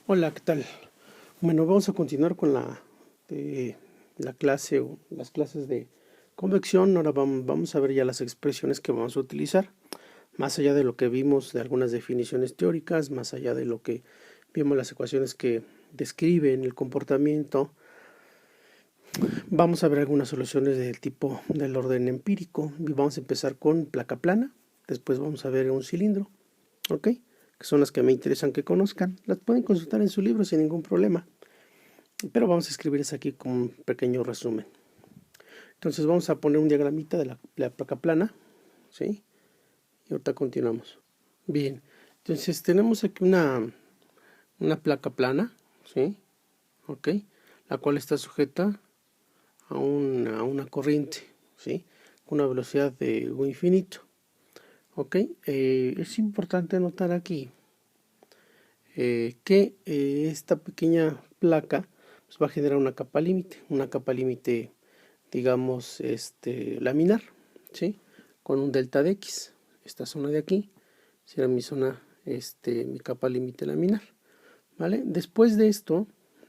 Hola, ¿qué tal? Bueno, vamos a continuar con la clase o las clases de convección. Ahora vamos a ver ya las expresiones que vamos a utilizar, más allá de lo que vimos de algunas definiciones teóricas, más allá de lo que vimos las ecuaciones que describen el comportamiento. Vamos a ver algunas soluciones del tipo del orden empírico y vamos a empezar con placa plana. Después vamos a ver un cilindro, ¿ok? Que son las que me interesan que conozcan. Las pueden consultar en su libro sin ningún problema, pero vamos a escribirles aquí como un pequeño resumen. Entonces vamos a poner un diagramita de la placa plana, ¿sí? Y ahorita continuamos. Bien, entonces tenemos aquí una placa plana, ¿sí? ¿Ok? La cual está sujeta a una corriente, ¿sí? Con una velocidad de U infinito. ¿Ok? Es importante notar aquí que esta pequeña placa pues, va a generar una capa límite, digamos, laminar, ¿sí? Con un delta de X. Esta zona de aquí será mi zona, mi capa límite laminar, ¿vale? Después de esto,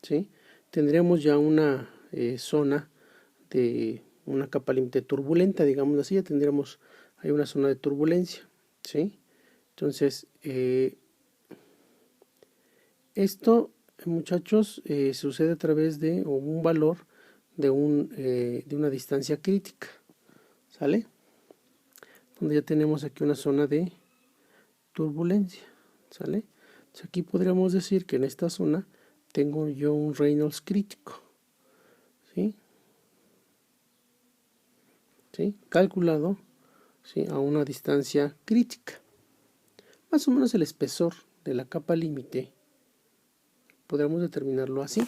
¿sí? Tendremos ya una zona de una capa límite turbulenta, digamos así, ya tendremos ahí una zona de turbulencia, ¿sí? Entonces, esto, muchachos, sucede a través de un valor de una distancia crítica, ¿sale? Donde ya tenemos aquí una zona de turbulencia, ¿sale? Entonces aquí podríamos decir que en esta zona tengo yo un Reynolds crítico, ¿sí? ¿Sí? Calculado, ¿sí? A una distancia crítica. Más o menos el espesor de la capa límite podríamos determinarlo así,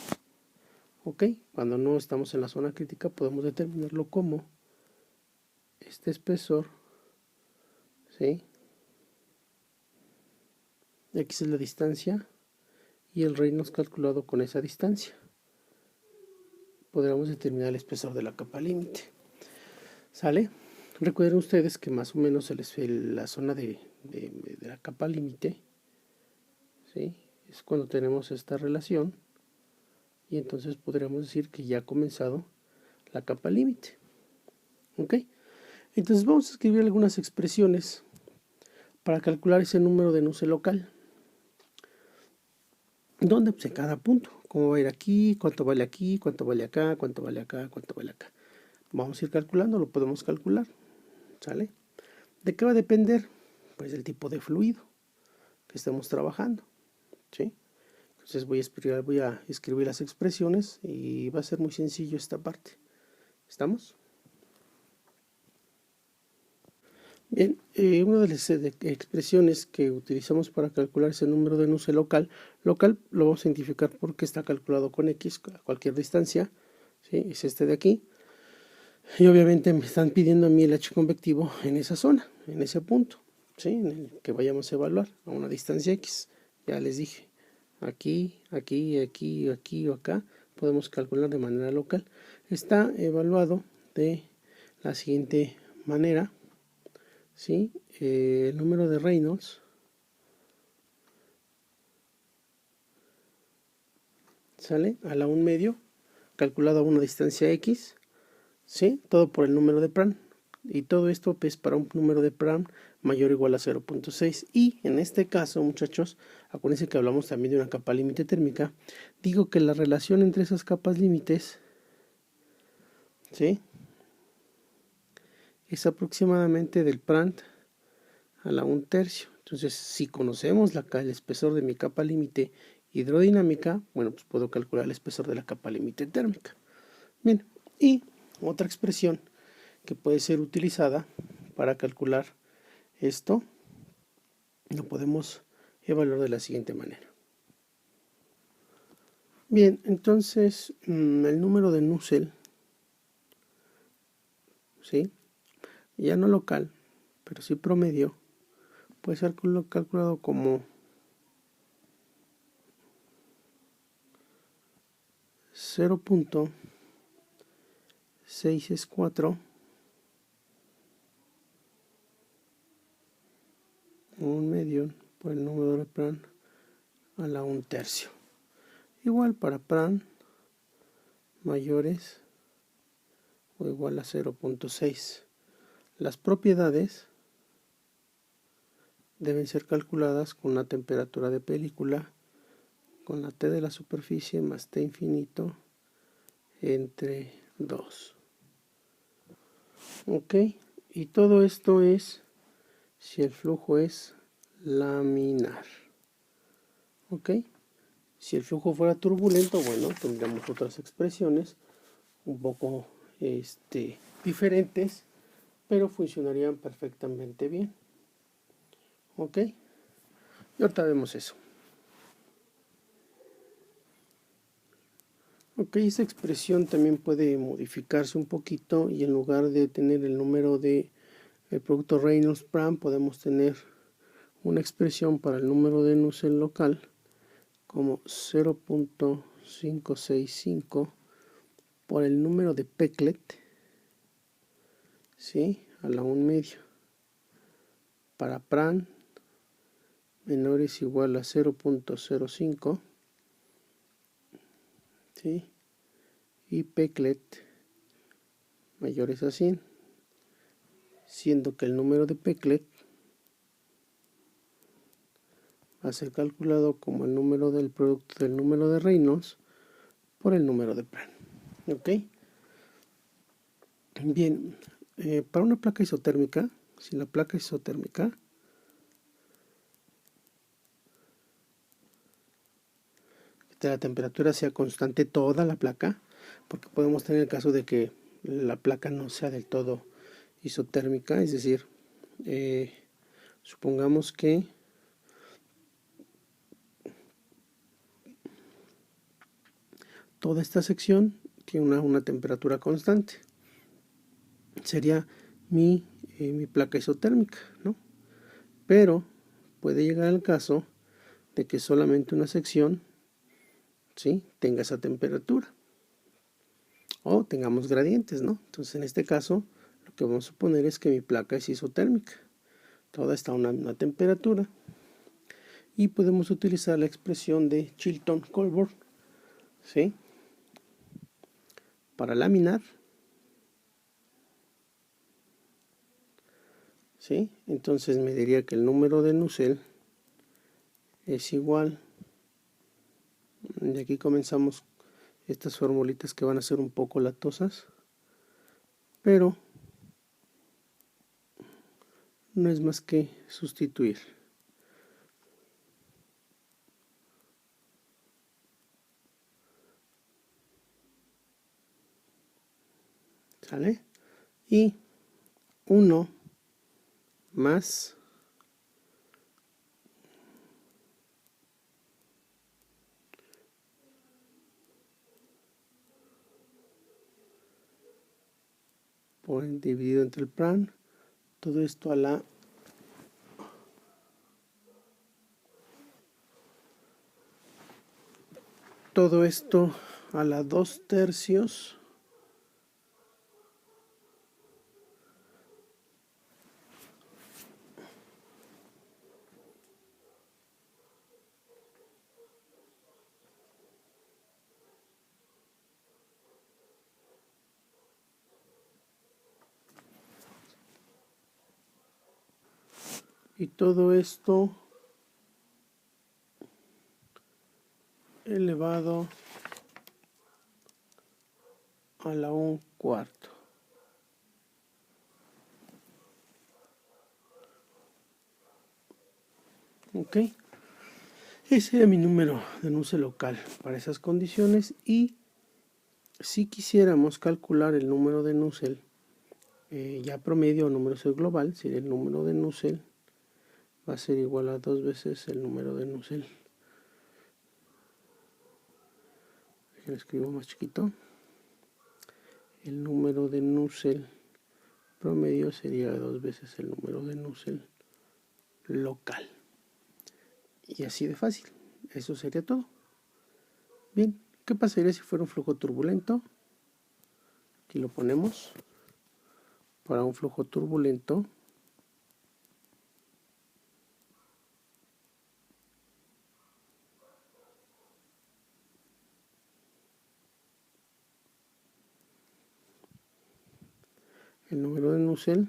¿ok? Cuando no estamos en la zona crítica podemos determinarlo como este espesor, ¿sí? X es la distancia y el Reynolds calculado con esa distancia. Podríamos determinar el espesor de la capa límite, ¿sale? Recuerden ustedes que más o menos la zona de la capa límite, ¿sí? Es cuando tenemos esta relación y entonces podríamos decir que ya ha comenzado la capa límite, ¿ok? Entonces vamos a escribir algunas expresiones para calcular ese número de Nusselt local. ¿Dónde? Pues en cada punto. ¿Cómo va a ir aquí? ¿Cuánto vale aquí? ¿Cuánto vale acá? ¿Cuánto vale acá? ¿Cuánto vale acá? Vamos a ir calculando, lo podemos calcular, ¿sale? ¿De qué va a depender? Pues del tipo de fluido que estemos trabajando, ¿sí? Entonces voy a escribir las expresiones y va a ser muy sencillo esta parte. ¿Estamos? Bien, una de las expresiones que utilizamos para calcular ese número de Nusselt local lo vamos a identificar porque está calculado con X a cualquier distancia, ¿sí? Es este de aquí. Y obviamente me están pidiendo a mí el H convectivo en esa zona, en ese punto, ¿sí? En el que vayamos a evaluar a una distancia X. Ya les dije, aquí, aquí, aquí, aquí o acá, podemos calcular de manera local. Está evaluado de la siguiente manera, ¿sí? El número de Reynolds sale a la 1 medio, calculado a una distancia X, ¿sí? Todo por el número de Prandtl. Y todo esto es para un número de Prandtl mayor o igual a 0.6. Y en este caso, muchachos, acuérdense que hablamos también de una capa límite térmica. Digo que la relación entre esas capas límites, ¿sí? Es aproximadamente del Prandtl a la 1/3. Entonces, si conocemos el espesor de mi capa límite hidrodinámica, bueno, pues puedo calcular el espesor de la capa límite térmica. Bien, y otra expresión que puede ser utilizada para calcular esto, lo podemos evaluar de la siguiente manera. Bien, entonces el número de Nusselt, ¿sí? Ya no local, pero sí promedio, puede ser calculado como 0.664 1 medio por el número de Prandtl a la 1/3. Igual para Pran mayores o igual a 0.6. Las propiedades deben ser calculadas con una temperatura de película con la T de la superficie más T infinito entre 2. Ok, y todo esto es si el flujo es laminar. Ok, si el flujo fuera turbulento, bueno, tendríamos otras expresiones un poco diferentes, pero funcionarían perfectamente bien. Ok, y ahorita vemos eso. Ok, esa expresión también puede modificarse un poquito y en lugar de tener el número de el producto Reynolds-Pram podemos tener una expresión para el número de Nusselt local como 0.565 por el número de Peclet, ¿sí? A la 1/2 para Pran menor es igual a 0.05, ¿sí? Y Peclet mayores a 100, siendo que el número de Peclet va a ser calculado como el número del producto del número de Reynolds por el número de Pran. ¿Ok? Bien, para una placa isotérmica, si la placa isotérmica que la temperatura sea constante toda la placa, porque podemos tener el caso de que la placa no sea del todo isotérmica, es decir, supongamos que toda esta sección tiene una temperatura constante, sería mi placa isotérmica, ¿no? Pero puede llegar el caso de que solamente una sección, ¿sí?, tenga esa temperatura o tengamos gradientes, ¿no? Entonces en este caso lo que vamos a suponer es que mi placa es isotérmica, toda está a una misma temperatura y podemos utilizar la expresión de Chilton-Colborn, ¿sí?, para laminar, ¿sí? Entonces me diría que el número de Nusselt es igual, de aquí comenzamos estas formulitas que van a ser un poco latosas, pero no es más que sustituir. ¿Sale? Y 1 más por dividido entre el Pran, todo esto a la todo esto a la 2/3 y todo esto elevado a la 1/4. Ok, ese es mi número de Nusselt local para esas condiciones. Y si quisiéramos calcular el número de Nusselt ya promedio o número global, si el número de Nusselt va a ser igual a 2 veces el número de Nusselt. Lo escribo más chiquito. El número de Nusselt promedio sería 2 veces el número de Nusselt local. Y así de fácil. Eso sería todo. Bien, ¿qué pasaría si fuera un flujo turbulento? Aquí lo ponemos. Para un flujo turbulento, el número de Nusselt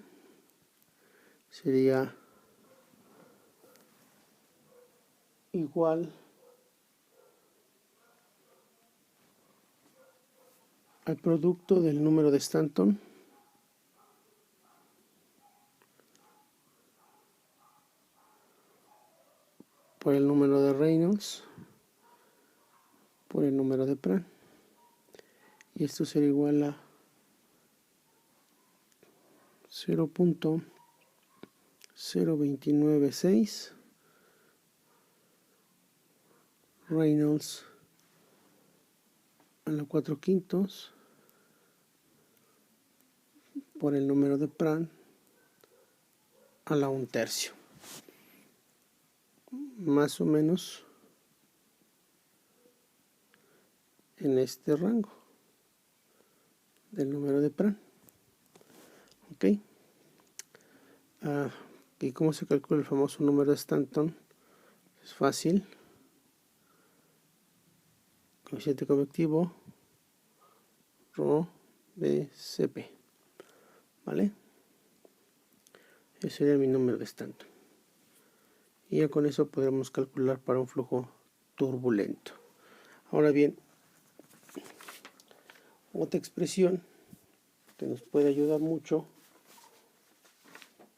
sería igual al producto del número de Stanton por el número de Reynolds por el número de Pran, y esto será igual a 0.0296 Reynolds a la 4/5 por el número de Pran a la 1/3, más o menos en este rango del número de Pran. Ok. ¿Y cómo se calcula el famoso número de Stanton? Es fácil. Coeficiente convectivo Rho BCP, ¿vale? Ese sería mi número de Stanton, y ya con eso podremos calcular para un flujo turbulento. Ahora bien, otra expresión que nos puede ayudar mucho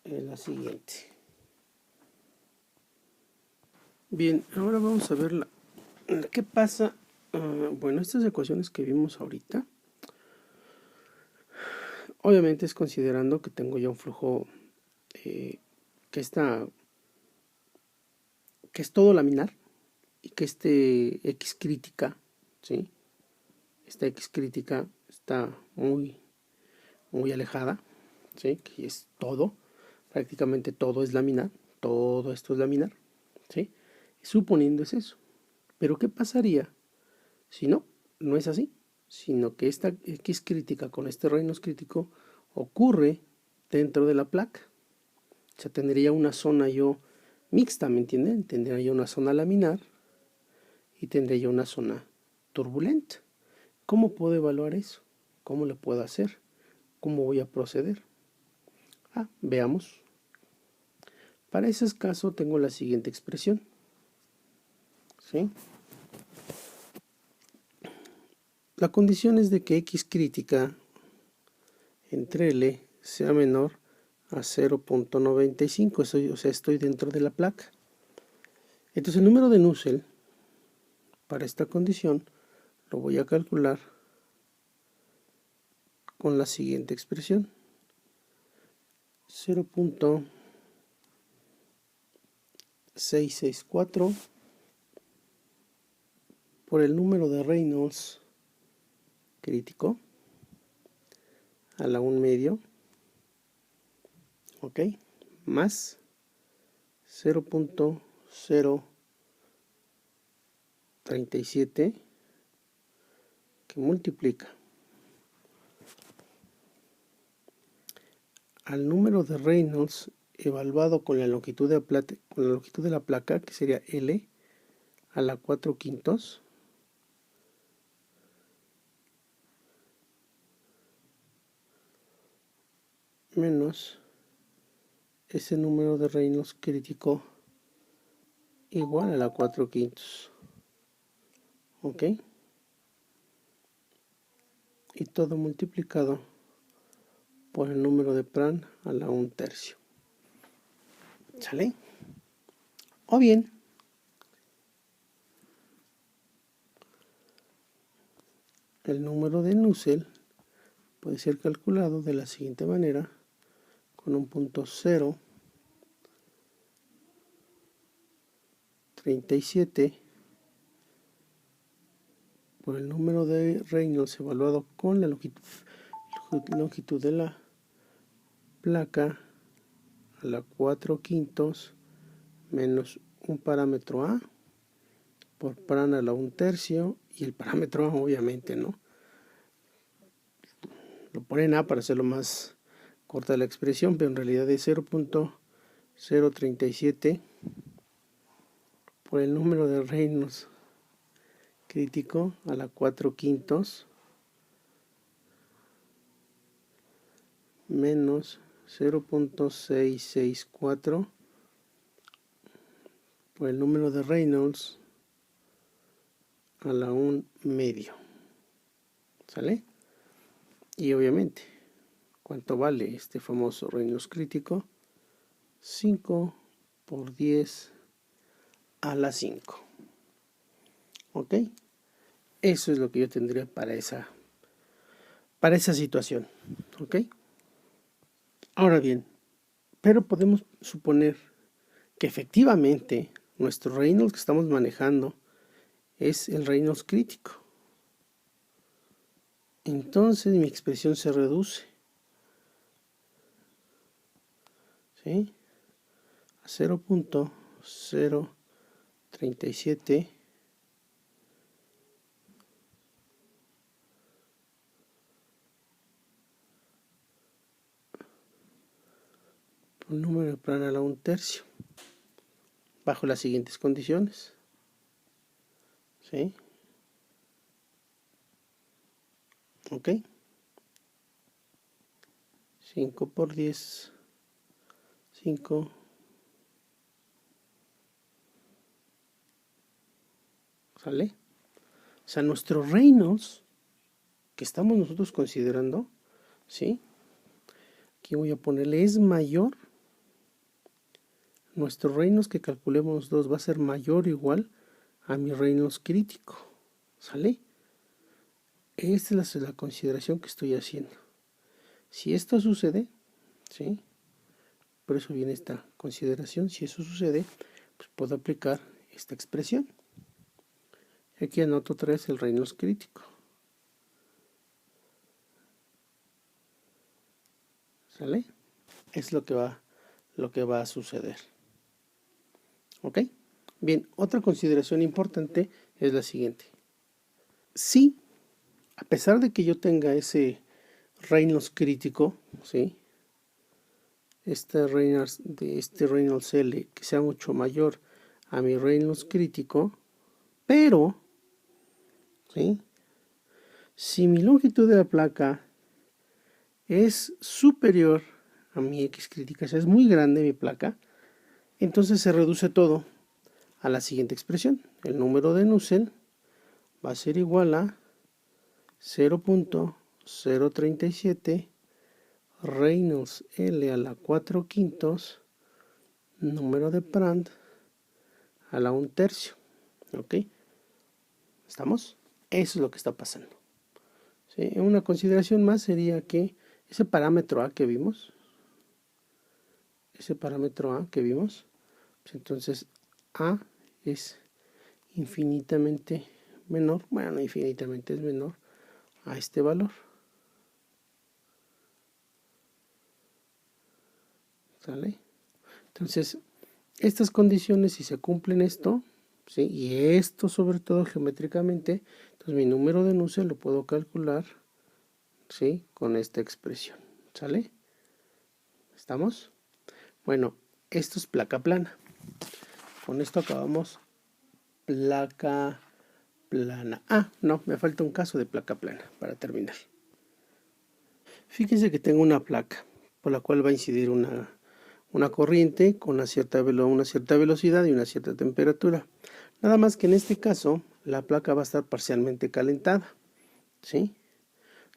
es la siguiente. Bien, ahora vamos a ver qué pasa. Bueno, estas ecuaciones que vimos ahorita, obviamente es considerando que tengo ya un flujo que es todo laminar, y que X crítica, ¿sí? Esta X crítica está muy alejada, ¿sí? Que es todo, prácticamente todo es laminar, todo esto es laminar, ¿sí? Suponiendo es eso. Pero ¿qué pasaría si no es así? Sino que esta X crítica con este Reynolds crítico ocurre dentro de la placa. O sea, tendría una zona yo mixta, ¿me entienden? Tendría yo una zona laminar y tendría yo una zona turbulenta. ¿Cómo puedo evaluar eso? ¿Cómo lo puedo hacer? ¿Cómo voy a proceder? Veamos. Para ese caso tengo la siguiente expresión, ¿sí? La condición es de que X crítica entre L sea menor a 0.95, o sea, estoy dentro de la placa. Entonces el número de Nusselt para esta condición lo voy a calcular con la siguiente expresión: 0.664 por el número de Reynolds crítico a la 1/2, ok, más 0.037 que multiplica al número de Reynolds evaluado con la longitud de la placa, que sería L a la 4/5, menos ese número de Reynolds crítico igual a la 4/5, ok, y todo multiplicado por el número de Pran a la 1/3, ¿sale? O bien el número de Nusselt puede ser calculado de la siguiente manera, con un punto 0.37 por el número de Reynolds evaluado con la longitud de la placa a la 4/5 menos un parámetro A por Pran a la 1/3, y el parámetro A obviamente no lo ponen A para hacerlo más corta la expresión, pero en realidad es 0.037 por el número de Reynolds crítico a la 4/5 menos 0.664 por el número de Reynolds a la 1/2. ¿Sale? Y obviamente, ¿cuánto vale este famoso Reynolds crítico? 5 por 10 a la 5. ¿Ok? Eso es lo que yo tendría para esa situación. ¿Ok? Ahora bien, pero podemos suponer que efectivamente nuestro Reynolds que estamos manejando es el Reynolds crítico. Entonces mi expresión se reduce, ¿sí?, a 0.037 por número de Prandtl a la 1/3 bajo las siguientes condiciones, ¿sí? ¿Ok? 5 por 10, 5, ¿sale? O sea, nuestro Reynolds que estamos nosotros considerando, ¿sí?, aquí voy a ponerle es mayor, nuestro Reynolds que calculemos 2 va a ser mayor o igual a mi Reynolds crítico, ¿sale? Esta es la consideración que estoy haciendo. Si esto sucede, ¿sí?, por eso viene esta consideración, si eso sucede, pues puedo aplicar esta expresión. Aquí anoto otra vez el Reynolds crítico. ¿Sale? Es lo que va a suceder. ¿Ok? Bien, otra consideración importante es la siguiente. Si, a pesar de que yo tenga ese Reynolds crítico, ¿sí?, este Reynolds L que sea mucho mayor a mi Reynolds crítico, pero, ¿sí?, si mi longitud de la placa es superior a mi X crítica, o sea, es muy grande mi placa, entonces se reduce todo a la siguiente expresión. El número de Nusselt va a ser igual a 0.037 Reynolds L a la 4/5 número de Prandtl a la 1/3. ¿Ok? ¿Estamos? Eso es lo que está pasando. ¿Sí? Una consideración más sería que ese parámetro A que vimos, pues entonces A es infinitamente menor, bueno, no infinitamente, es menor a este valor. ¿Sale? Entonces, estas condiciones, si se cumplen esto, ¿sí?, y esto sobre todo geométricamente, entonces mi número de Nusselt lo puedo calcular, ¿sí?, con esta expresión. ¿Sale? ¿Estamos? Bueno, esto es placa plana. Con esto acabamos placa plana. Ah, no, me falta un caso de placa plana para terminar. Fíjense que tengo una placa por la cual va a incidir una corriente con una cierta velocidad y una cierta temperatura. Nada más que en este caso la placa va a estar parcialmente calentada, ¿sí?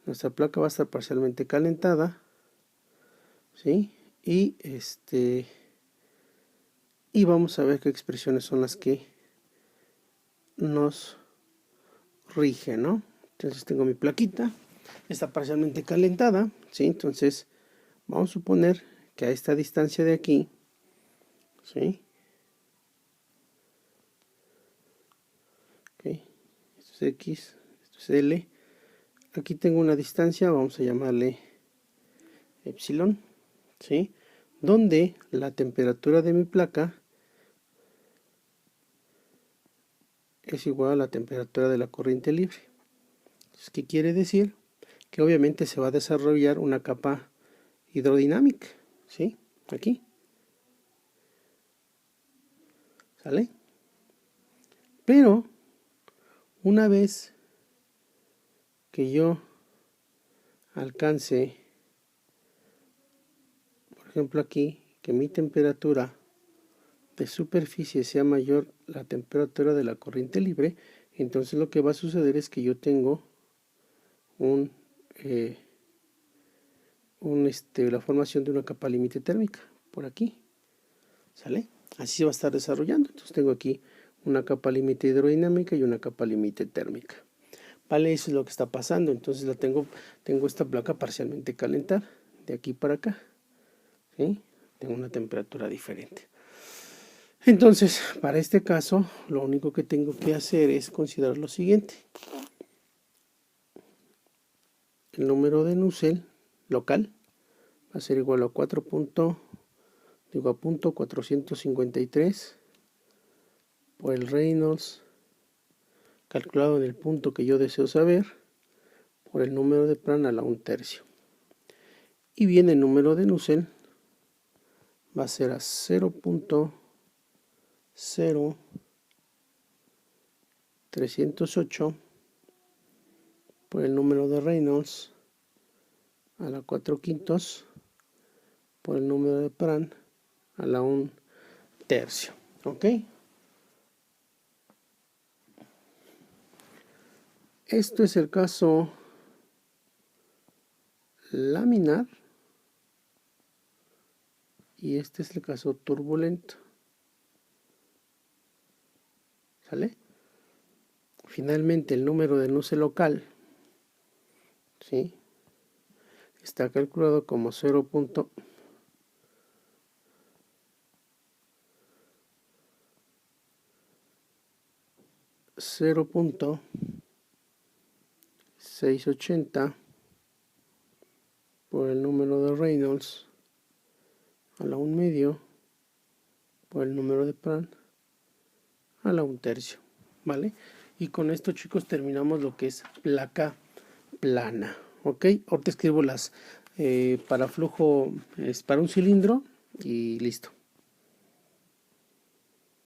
Nuestra placa va a estar parcialmente calentada, ¿sí? Y vamos a ver qué expresiones son las que nos rigen, ¿no? Entonces tengo mi plaquita, está parcialmente calentada, ¿sí? Entonces vamos a suponer que a esta distancia de aquí, ¿sí?, okay, esto es X, esto es L, aquí tengo una distancia, vamos a llamarle epsilon, ¿sí?, donde la temperatura de mi placa es igual a la temperatura de la corriente libre. Entonces, ¿qué quiere decir? Que obviamente se va a desarrollar una capa hidrodinámica, ¿sí?, aquí. ¿Sale? Pero una vez que yo alcance ejemplo aquí, que mi temperatura de superficie sea mayor a la temperatura de la corriente libre, entonces lo que va a suceder es que yo tengo la formación de una capa límite térmica por aquí, ¿sale? Así se va a estar desarrollando. Entonces tengo aquí una capa límite hidrodinámica y una capa límite térmica, ¿vale? Eso es lo que está pasando. Entonces tengo esta placa parcialmente calentada de aquí para acá, ¿sí? Tengo una temperatura diferente. Entonces, para este caso, lo único que tengo que hacer es considerar lo siguiente. El número de Nusselt local va a ser igual a 453 por el Reynolds calculado en el punto que yo deseo saber por el número de Prandtl a la 1/3. Y bien, el número de Nusselt va a ser a 0.0308 por el número de Reynolds a la 4/5 por el número de Prandtl a la 1/3. ¿Ok? Esto es el caso laminar y este es el caso turbulento. ¿Sale? Finalmente, el número de Nusselt local, ¿sí?, está calculado como 0.680 por el número de Reynolds a la 1/2 por el número de Prandtl a la 1/3, ¿vale? Y con esto, chicos, terminamos lo que es placa plana. ¿Ok? Ahorita escribo las para flujo, para un cilindro y listo.